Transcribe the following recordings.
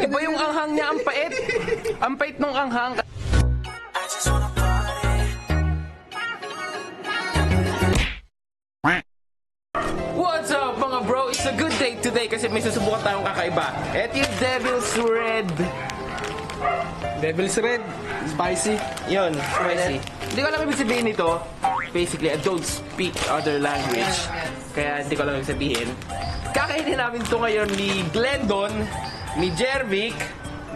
Iba yung anghang niya, ang pait. Ang pait nung anghang. What's up mga bro? It's a good day today kasi may susubukan tayong kakaiba. Ito yung Devil's Red. Devil's Red. Spicy. Yun, spicy. Hindi ko alam ibig sabihin nito. Basically, I don't speak other language. Kaya hindi ko alam ibig sabihin. Kakainin namin to ngayon ni Glendon, ni Jervic,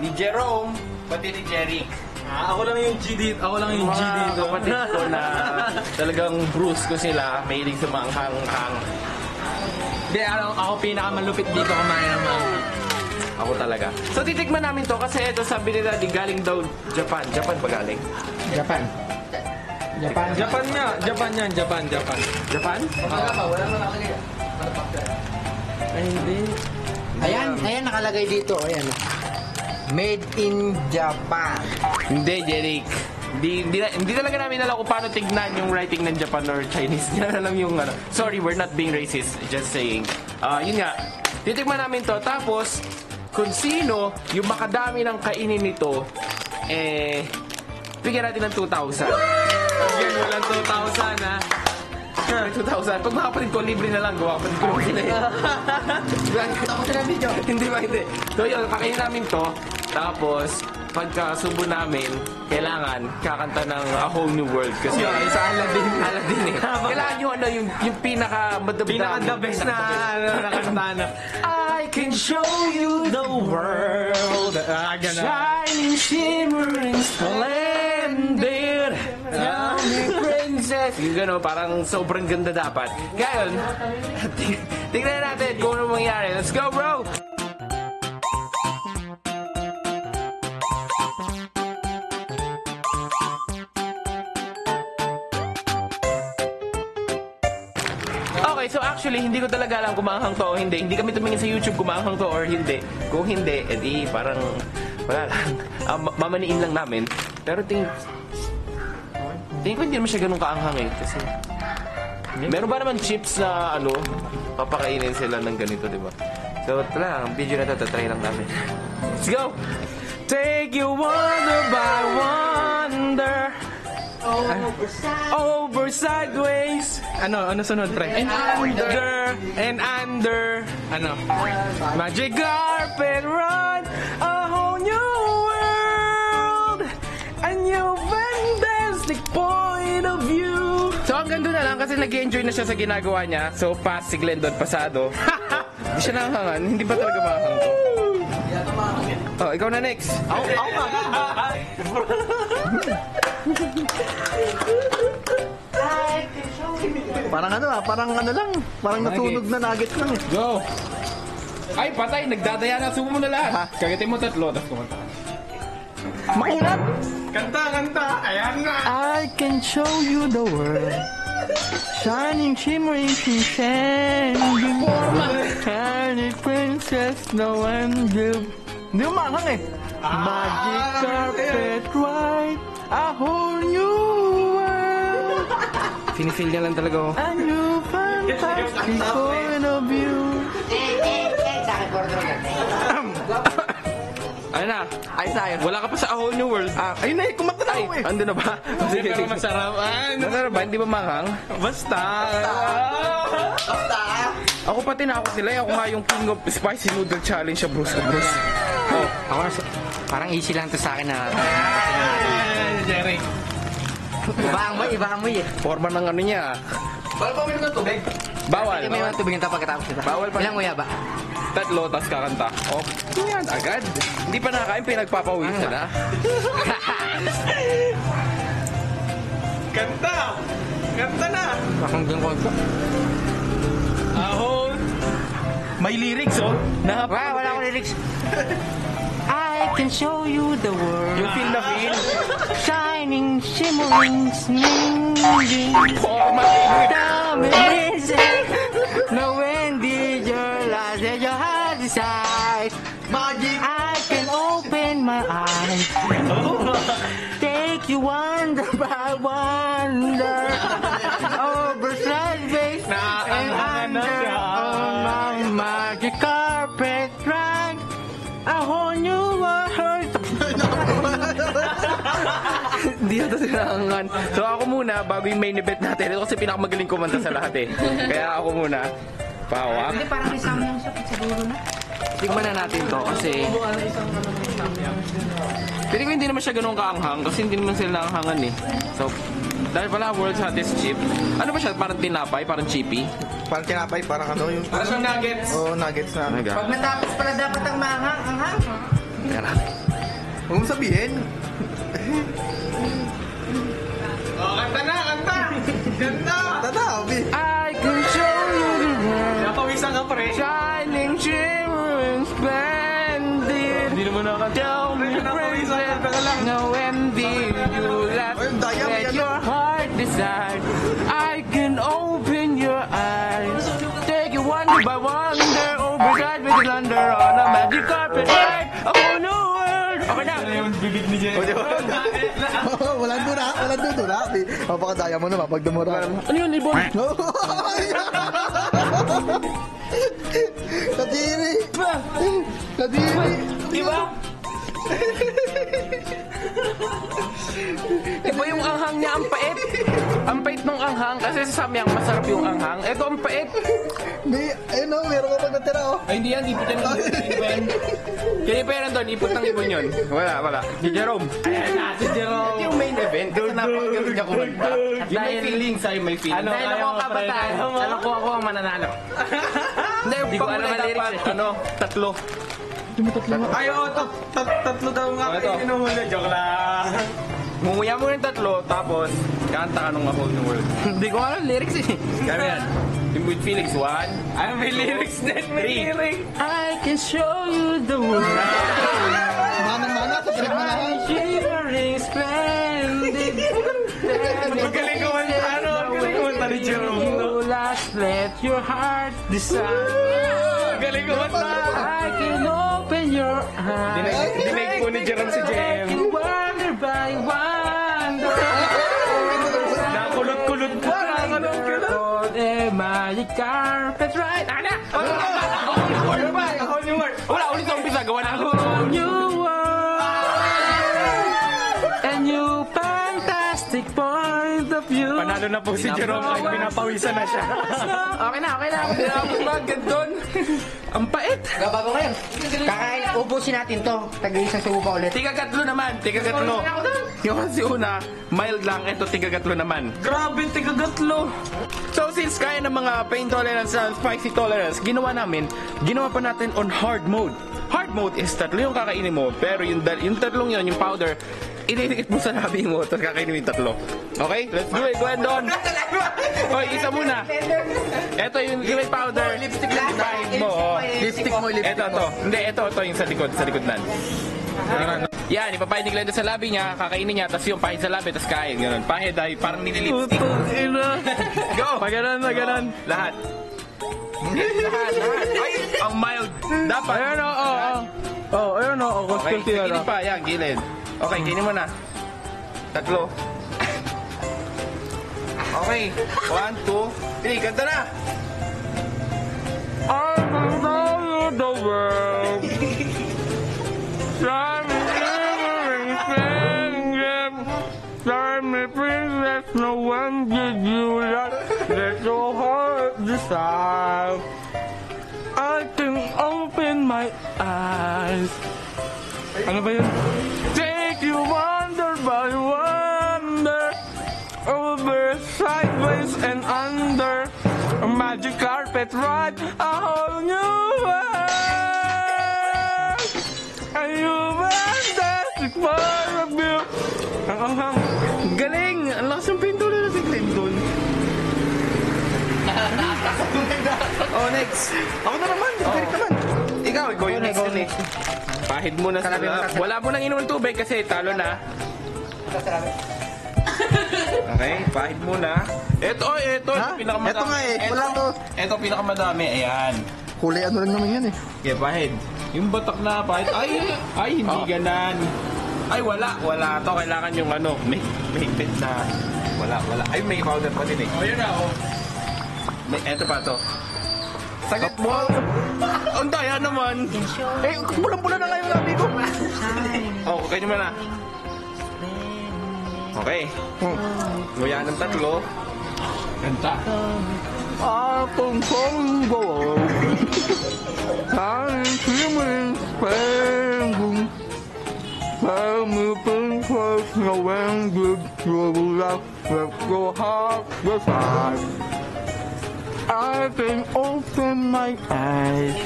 ni Jerome, pati ni Jeric. Ako lang yung G dito. Ako lang yung G dito. Mga kapatid ko na talagang bruise ko sila. Mahilig sa mga hang-hang. Hindi, ako pinakamalupit dito kumain ng mga. Ako talaga. So titikman namin to kasi ito sabi nila di galing daw Japan. Japan ba galing? Japan. Japan nga. Japan yan. Japan. Japan? Wala mo nakalagay. Ay, hindi. Ayan nakalagay dito. Ayan. Made in Japan. Hindi, Jeric. Hindi talaga namin alam kung paano tignan yung writing ng Japan or Chinese. Yan alam yung ano. Sorry, we're not being racist. Just saying. Yun nga. Titikman namin to. Tapos, kung sino yung makadami ng kainin nito, bigyan natin ng 2,000. Bigyan mo lang 2,000 ha. 2,000. Pag mga kapatid ko, libre na lang. Gawa kapatid ko lang sila eh. Tapos na video. Hindi ba, hindi. So yun, kakainin namin to. Tapos, pagka subo namin, kailangan kakanta ng A Whole New World. Kasi Sa Aladdin. Aladdin eh. Kailangan yung ano, yung Pinaka-the best na nakanta na. I can show you the world. Gano'n. Shining, shimmering, splendid. Princess. Yung gano'n, parang sobrang ganda dapat. Ngayon, tingnan natin kung ano mangyari. Let's go, bro! Okay, so actually, hindi ko talaga alam kung maanghang to o hindi. Hindi kami tumingin sa YouTube kung maanghang to or hindi. Kung hindi, edi parang, wala lang. Mamaniin lang namin. Pero tingin ko hindi naman siya ganun kaanghang eh. Kasi, meron ba naman chips na, papakainin sila ng ganito, di ba? So, tala, ang video na to, tatry lang namin. Let's go! Take you wonder by wonder. Over sideways. Ano sunod, pre? And under. Ano? Magic carpet run. A whole new world. A new fantastic point of view. So hanggang doon na lang kasi nag-enjoy na siya sa ginagawa niya. So pass si Glendon pasado. Hindi siya nanghangan. Hindi ba talaga mahang to? Oh, ikaw na next. Ako Parang ano lang. Parang natunog na nugget lang eh. Go! Ay, patay! Nagdadaya na. Subo mo na lahat. Kagatin mo tatlo. Tapos kumanta. Makulat! Kanta! Ayan na! I can show you the world. Shining, shimmering, shining. Tiny princess, no one will. Hindi mo maanghang eh. Magic carpet ride. A whole new world. Sinifeel niya lang talaga. A new fantastic point of view. Ano na? Ayos na ayos. Wala ka pa sa A Whole New World. Ayun na eh, kumanta na ako eh. Ando na ba? Sige, Pero sige. masarap. Masarap ba? Hindi ba manghang? Basta. Ako pati na ako sila. Ako nga yung king of spicy noodle challenge sa Bruce. Oh, ako na, parang easy lang to sa akin na. Jerry. Ibang mo eh. Forma ng ano niya. Bawal pa uminom ng tubig. Bawal. May mga tubig nito pagkatapos nito. Bawal pa. Ilang nguya ba? Tatlo, tas kakanta. Oh, yan, agad. Hindi pa nakakain, pinagpapawisan na. Kanta na! Pakanggang ko ito. Ahon! May lyrics, oh. Wala akong lyrics. I can show you the world. Yung feel na feel. Shining, shimmering, singing. Forma. Amazing. No when did your last and your heart decide? Magic. I can open my eyes. Take you wonder by wonder. Over sideways and under on my magic car. carpet ride, a whole new world. Hindi na ito sinangan. So ako muna, bago yung main event natin. Ito kasi pinakamagaling kumanta sa lahat eh. Kaya ako muna, pawak. Hindi, parang may samyang siya. Siguro na. Tignan na natin to kasi... Pero hindi naman siya ganun kaanghang kasi hindi naman sila naanghangan eh. So, dahil pala world's hottest chip. Ano ba siya? Parang tinapay? Parang chippy? Parang tinapay, parang ano yung... Para siyang nuggets. Oo, nuggets na. Pag natapos pala dapat ang mahang. Huwag mo sabihin. Oh, kanta na, kanta! Kanta! Tatabi. I can show you the world. Napawisan ka pre. Shining, shimmering, splendid. Hindi naman nakanta. Tell me, princess, now when did you last Ay, daya, let may your heart decide? I can open your eyes, take you wonder by wonder, overside with the thunder on a magic carpet ride, a whole new world. Okay na. Yung bibig ni Jen. Walang dura. Mapakadaya mo naman pag dumura. Ano yun, ibon? Kadiri! Ba? Kadiri! Diba? Iba yung anghang niya, ang pait. Ang pait nung anghang kasi sa samyang masarap yung anghang. Ito ang pait. May, ayun o, meron ka pag natira o. Ay, hindi yan, ipot yan. Kaya pa yan doon, ipot ng ibon yun. Wala. Si Jerome. Ayan na, si Jerome. Ito yung main event. Kasi napakagaling niya kumanta. Yung may feelings, ay may feelings. Dahil ako ang kabataan, alam ko ako ang mananalo. Hindi ko alam ang lyrics. Ano, tatlo. Ay, oo, tatlo daw nga Ito. kayo inuhuli. Joke lang. Mumuya mo yung tatlo, tapos kanta ka nung A Whole New World. Hindi ko alam lyrics eh. Kaya yan. Yung with feelings, 1. Ay, may lyrics din. May lyrics. I can show you the world. Manang-mana sa pinagmanahan. Shivering, splendid. Magaling ko man ano. Magaling ko man ni Jerome. You last, let your heart decide. Magaling ko man I can open your eyes. Dinig po ni Jerome si Jem. You wonder by wonder. Nakulot-kulot pa. Nakulot-kulot. On a magic carpet ride. Ano? Whole new world. Wala, ulit sa umpisa. Gawa na ako. New world. A new fantastic point of view. Panalo na po si Jerome kahit pinapawisan na siya. Okay na. Hindi na ako magad doon. Ang pait. Bago ngayon. Kakain, ubusin natin to. Tag-iisang subo pa ulit. Tiga-gatlo naman. Tiga-gatlo. Yung kasi una, mild lang. Ito, tiga-gatlo naman. Grabe, tigagatlo. So, since kaya ng mga pain tolerance and spicy tolerance, ginawa pa natin on hard mode. Hard mode is tatlo yung kakainin mo, pero yung tatlong yun, yung powder, ididikit mo sa labi mo, tapos kakainin mo yung tatlo. Okay? Let's do it. Go ahead, Don. Hoy, isa muna. Ito yung may powder. Lipstick lang. Ipahid mo. Oh. Lipstick mo, lipstick Ito, to. Hindi, ito yung sa likod nan. Yan, ipapahid ni Glenda sa labi niya, kakainin niya, tapos yung pahid sa labi, tapos kain. Ganun. Pahid ay parang nililipstick. Go! Paganon. Lahat. Ay, ang mild. Dapat. Ayun o. Ayun o. Okay, gilid pa. Yan, gilid. Okay, kinin mo na. Tatlo. Okay. 1, 2, 3. Kanta na. I can show you the world. Shining, shimmering, shining princess, no one did you love. Let your heart decide. I can open my eyes. Ano ba yun? Take you wonder by wonder, over, sideways, and under. A magic carpet ride, a whole new world. And you fantastic point of view. Ang galing! Ang lakas ng pintura na si Clinton. Oh, next. Ako na naman, direct naman. Ikaw yung next yun eh. Pahid mo na sa wala mo nang inom ng tubig kasi talo na. Okay, pahid muna. Ito, Ha? pinakamadami. Ito nga eh, wala to. Ito pinakamadami, ayan. Kulay ano lang naman yan eh. Okay, pahid. Yung batak na pahid, ay hindi ganan. Ay, wala. To, kailangan yung may higpit na, wala. Ay, may powder pa din eh. O, yun na, o. Ito pa to. Sagot mo. Ang daya naman. Eh, bulang-bulan na nga yung labi ko. Oh, kayo naman na. Okay. Nguya ng tatlo. Ganda. Akong panggawa. Ang simmering pengung. Pamipintas na wendig. Yulak at kuhak the side. I can open my eyes.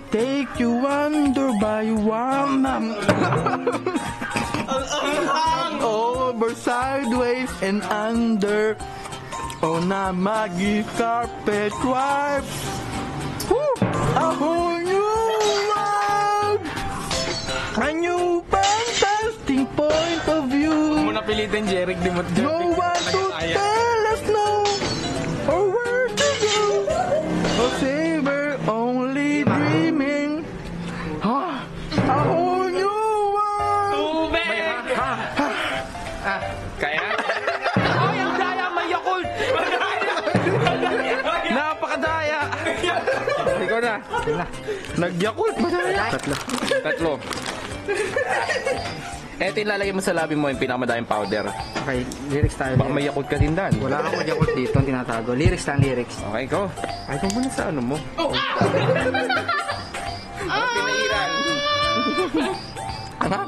Take you under by one. Over, sideways, and under. On a magic carpet ride. Woo! A whole new world. A new fantastic point of view. Muna pilitin, Jeric. Di mo No one to tell us no or where to go. Oh, say we're only dreaming. Ah, a whole new world. Kaya? Ay, ang daya, may Yakult! Napakadaya! Ikaw na. Nag-Yakult. Tatlo. Eto yung lalagay mo sa labi mo yung pinakamadayang powder. Okay, lyrics tayo. Baka may Yakult ka din, Dan. Wala akong Yakult dito, tinatago. Lyrics lang, lyrics. Okay, ikaw. Ay, kung muna sa ano mo. Pinairan. Ano?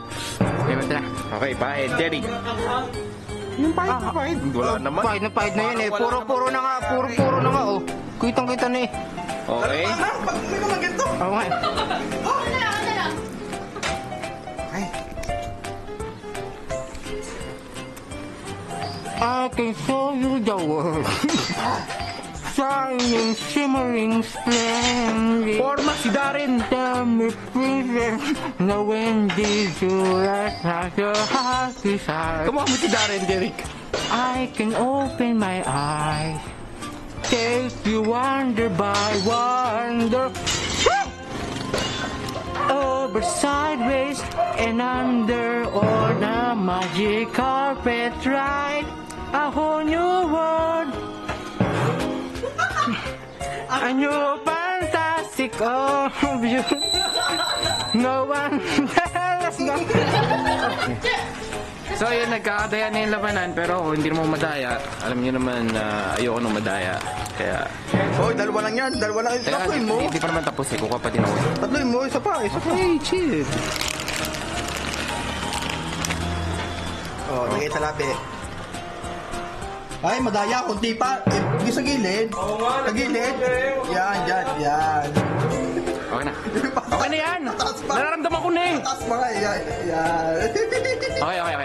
Okay, basta na. Okay, pahid. Jerry. Yung pahid. Wala naman. Pahid na yan eh. Puro na nga, puro na nga oh. Kitang-kita na eh. Okay. Oo nga eh. I can show you the world. Shining, shimmering, splendid. Forma si Darren. Tell me, princess, now when did you last have your heart desire? Kamukha mo si Darren, Jeric. I can open my eyes, take you wonder by wonder. Over, sideways, and under on a magic carpet ride. A whole new world. A new fantastic view. No one else got. So yun, nagkakadaya na yung labanan, pero kung hindi naman madaya, alam niyo naman na ayoko nung madaya. Kaya, Hoy, dalawa lang yan. Dalawa lang. kaya Tatloy mo. hindi pa naman tapos eh, kukuha pa din ako. Tatloy mo. Isa pa. Hey, chill. Oh, lagay sa labi. Ay, madaya. Kunti pa. Eh, sa gilid. Sa gilid. Yan, yan, yan. Okay na. Okay na yan! Mataas pa. Nararamdaman ko na eh! Taas pa nga. Yan, yan. Okay.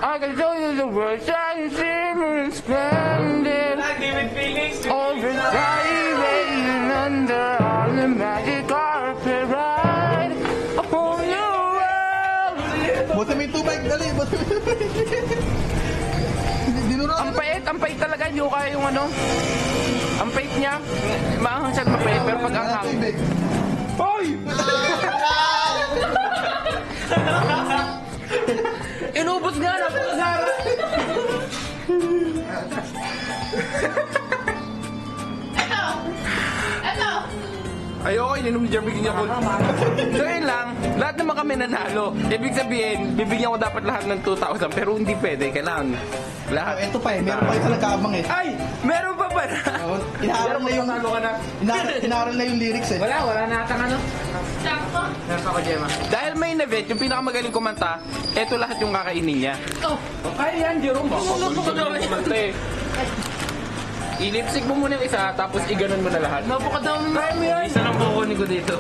I can show you the world, shining, shimmering, splendid. All the highways and under on the magic carpet ride. A whole new world. Buti may tubig. Dali. Buti may tubig. Dinura. Ang pait talaga, hindi ko kaya yung ano. Ang pait niya, maanghang siya at mapait, pero pag anghang. Tubig. Hoy! Inubos nga, napakasara! Ayoko, ininom niya, bigyan niya ko. So yun lang, lahat naman kami nanalo. Ibig sabihin, bibigyan ko dapat lahat ng 2,000, pero hindi pwede, kailangan lahat. Ito pa eh. Meron pa yung nagkaabang eh. Ay! Meron pa ba na? Oh, Inaral na yung inaral na yung lyrics eh. Wala na atang ano. Nasa ko, Gemma. Dahil may event, yung pinakamagaling kumanta, eto lahat yung kakainin niya. Oh, kaya yan, Jerome. Napakagaling kumanta eh. I-lipstick mo muna yung isa, tapos iganon mo na lahat. Napakadami mo. Kaya mo yan. Isa lang kukunin ko dito.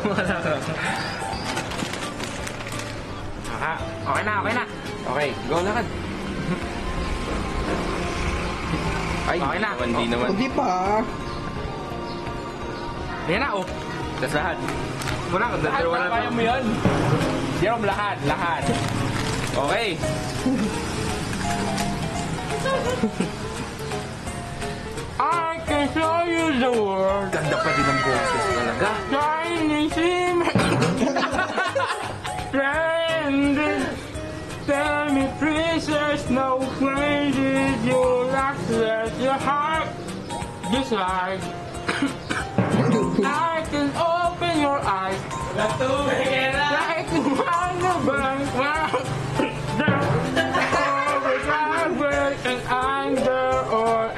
Okay na. Okay, go lakad. Ay, Okay na. Hindi naman. Hindi pa. Yan na, oh. Tapos lahat. Wala ka, Lahat, kaya mo yan. Jerome, lahat. Okay. I can show you the world. Ganda pa din ang boses talaga. Shining, shimmering, splendid. Tell me, princess, There's no way did you last let your heart decide. I can open your eyes. Like you on the bank. And I'm there or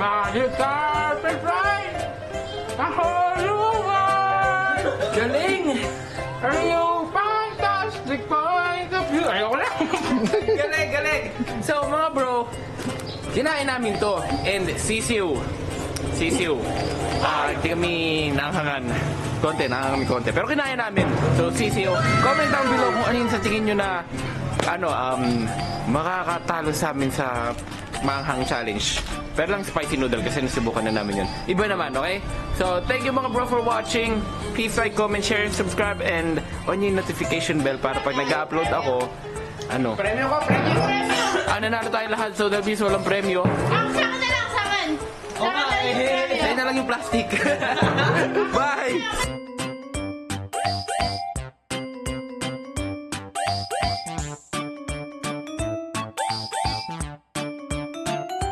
my guitar is right. I hold you wide. Galing! Are you fantastic point of view? Ayoko na. Galing, galing! So mga bro, kinain namin to. And sisiw. Sisiw. Hindi kami naanghangan. Naanghangan kami konti. Pero kinain namin. So sisiw. Comment down below kung ano yun sa tingin nyo na makakatalo sa amin sa Manghang Challenge. Pero lang spicy noodle kasi nasubukan na namin yun. Iba naman, okay? So, thank you mga bro for watching. Please like, comment, share, subscribe, and on yung notification bell para pag nag-upload ako, Premyo ko, premyo. nanalo tayo lahat. So, there'll be walang premyo. Ang sa akin na lang, sa akin. Sa akin na lang yung premyo. Sa'yo na lang yung plastic. Bye!